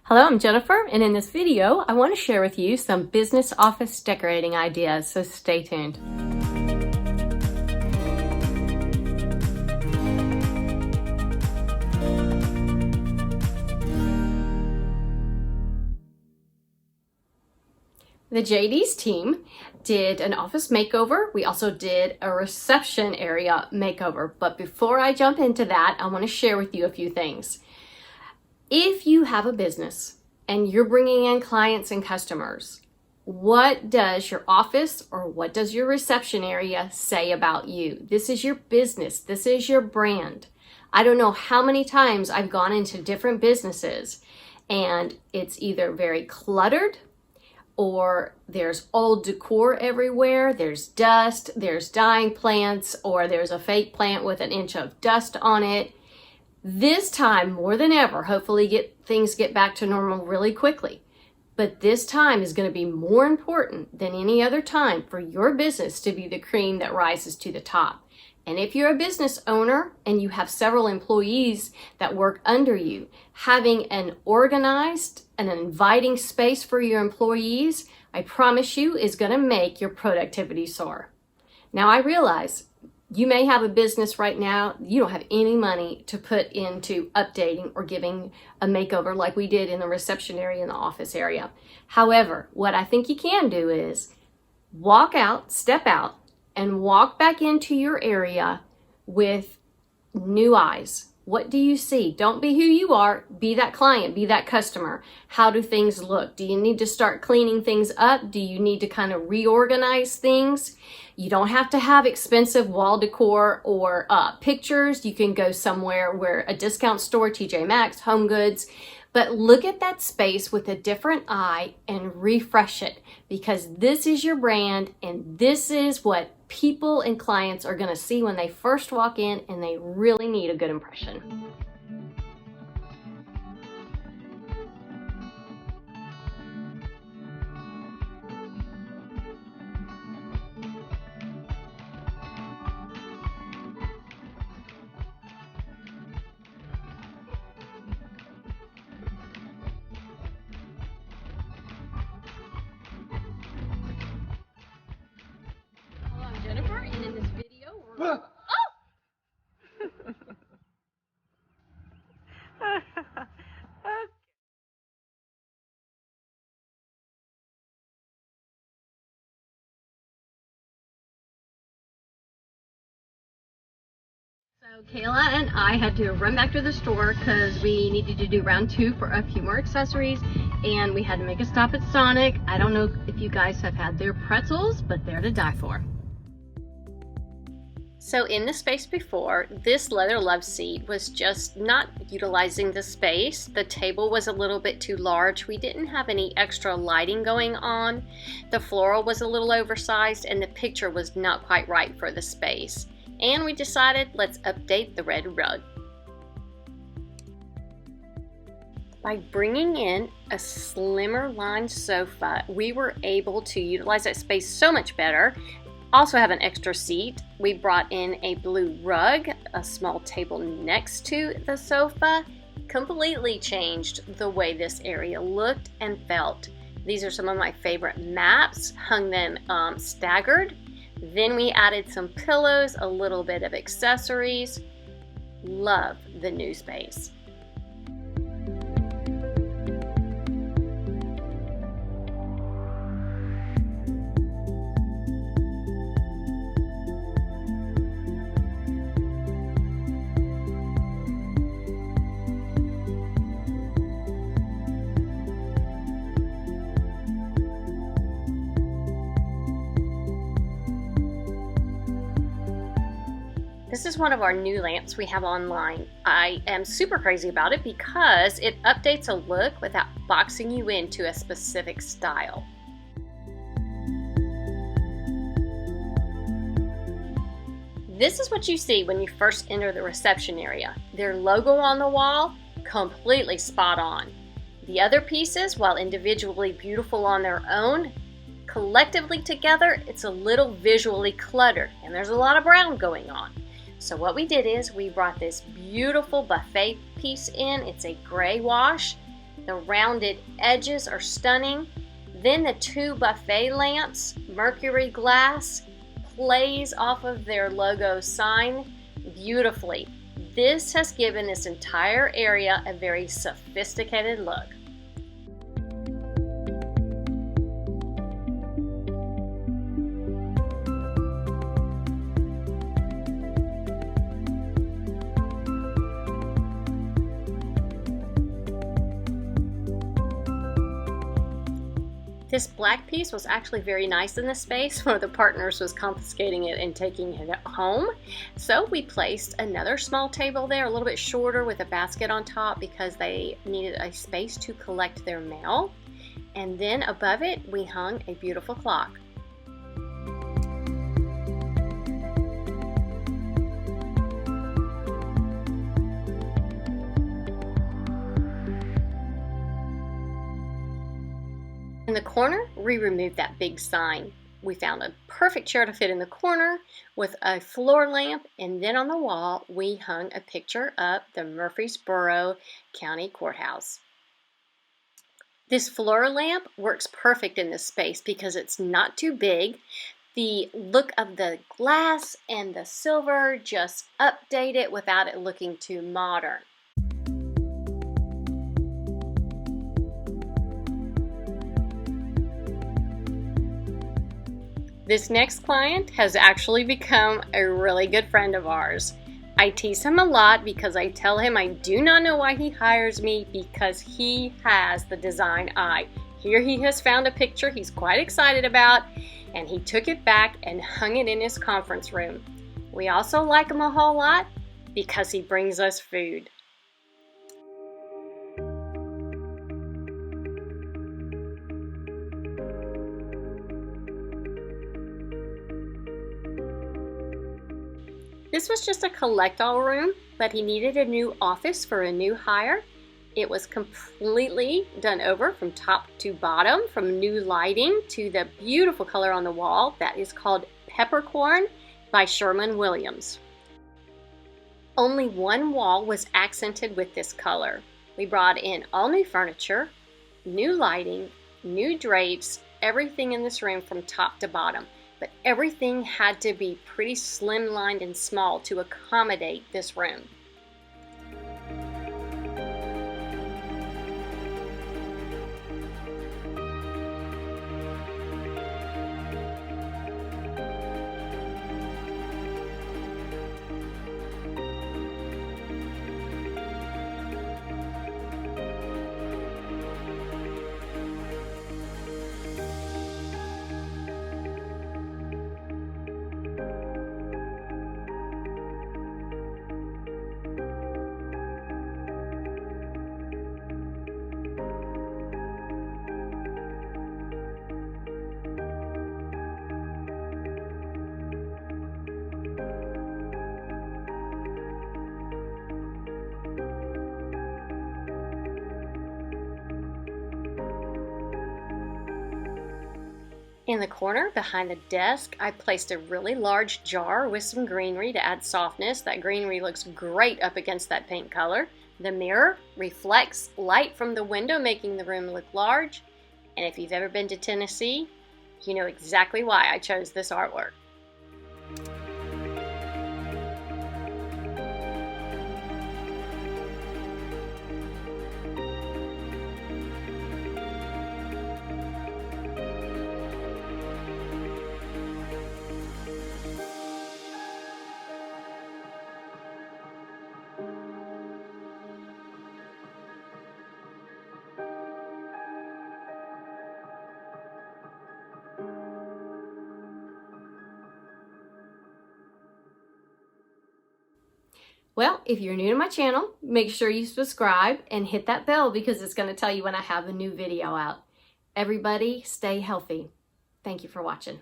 Hello, I'm Jennifer, and in this video, I want to share with you some business office decorating ideas, so stay tuned. The JD's team did an office makeover. We also did a reception area makeover, but before I jump into that, I want to share with you a few things. If you have a business and you're bringing in clients and customers, what does your office or what does your reception area say about you? This is your business. This is your brand. I don't know how many times I've gone into different businesses and it's either very cluttered or there's old decor everywhere, there's dust, there's dying plants, or there's a fake plant with an inch of dust on it. This time, more than ever, hopefully things get back to normal really quickly. But this time is going to be more important than any other time for your business to be the cream that rises to the top. And if you're a business owner and you have several employees that work under you, having an organized and an inviting space for your employees, I promise you, is going to make your productivity soar. Now, I realize you may have a business right now, you don't have any money to put into updating or giving a makeover like we did in the reception area and the office area. However, what I think you can do is walk out, step out, and walk back into your area with new eyes. What do you see? Don't be who you are. Be that client, be that customer. How do things look? Do you need to start cleaning things up? Do you need to kind of reorganize things? You don't have to have expensive wall decor or pictures. You can go somewhere where a discount store, TJ Maxx, Home Goods, but look at that space with a different eye and refresh it, because this is your brand and this is what people and clients are going to see when they first walk in, and they really need a good impression. Hello, I'm Jennifer, and in this video, we're So Kayla and I had to run back to the store because we needed to do round 2 for a few more accessories, and we had to make a stop at Sonic. I don't know if you guys have had their pretzels, but they're to die for. So in the space before, this leather love seat was just not utilizing the space. The table was a little bit too large. We didn't have any extra lighting going on. The floral was a little oversized, and the picture was not quite right for the space. And we decided, let's update the red rug. By bringing in a slimmer lined sofa, we were able to utilize that space so much better. Also have an extra seat. We brought in a blue rug, a small table next to the sofa. Completely changed the way this area looked and felt. These are some of my favorite maps, hung them staggered. Then we added some pillows, a little bit of accessories. Love the new space. This is one of our new lamps we have online. I am super crazy about it because it updates a look without boxing you into a specific style. This is what you see when you first enter the reception area. Their logo on the wall, completely spot on. The other pieces, while individually beautiful on their own, collectively together, it's a little visually cluttered, and there's a lot of brown going on. So what we did is we brought this beautiful buffet piece in. It's a gray wash. The rounded edges are stunning. Then the two buffet lamps, mercury glass, plays off of their logo sign beautifully. This has given this entire area a very sophisticated look. This black piece was actually very nice in the space. One of the partners was confiscating it and taking it home. So we placed another small table there, a little bit shorter with a basket on top because they needed a space to collect their mail. And then above it, we hung a beautiful clock. In the corner, we removed that big sign. We found a perfect chair to fit in the corner with a floor lamp, and then on the wall, we hung a picture of the Murfreesboro County Courthouse. This floor lamp works perfect in this space because it's not too big. The look of the glass and the silver just update it without it looking too modern. This next client has actually become a really good friend of ours. I tease him a lot because I tell him I do not know why he hires me because he has the design eye. Here he has found a picture he's quite excited about, and he took it back and hung it in his conference room. We also like him a whole lot because he brings us food. This was just a collect-all room, but he needed a new office for a new hire. It was completely done over from top to bottom, from new lighting to the beautiful color on the wall that is called Peppercorn by Sherwin-Williams. Only one wall was accented with this color. We brought in all new furniture, new lighting, new drapes, everything in this room from top to bottom. But everything had to be pretty slimlined and small to accommodate this room. In the corner behind the desk, I placed a really large jar with some greenery to add softness. That greenery looks great up against that paint color. The mirror reflects light from the window, making the room look large. And if you've ever been to Tennessee, you know exactly why I chose this artwork. Well, if you're new to my channel, make sure you subscribe and hit that bell because it's going to tell you when I have a new video out. Everybody stay healthy. Thank you for watching.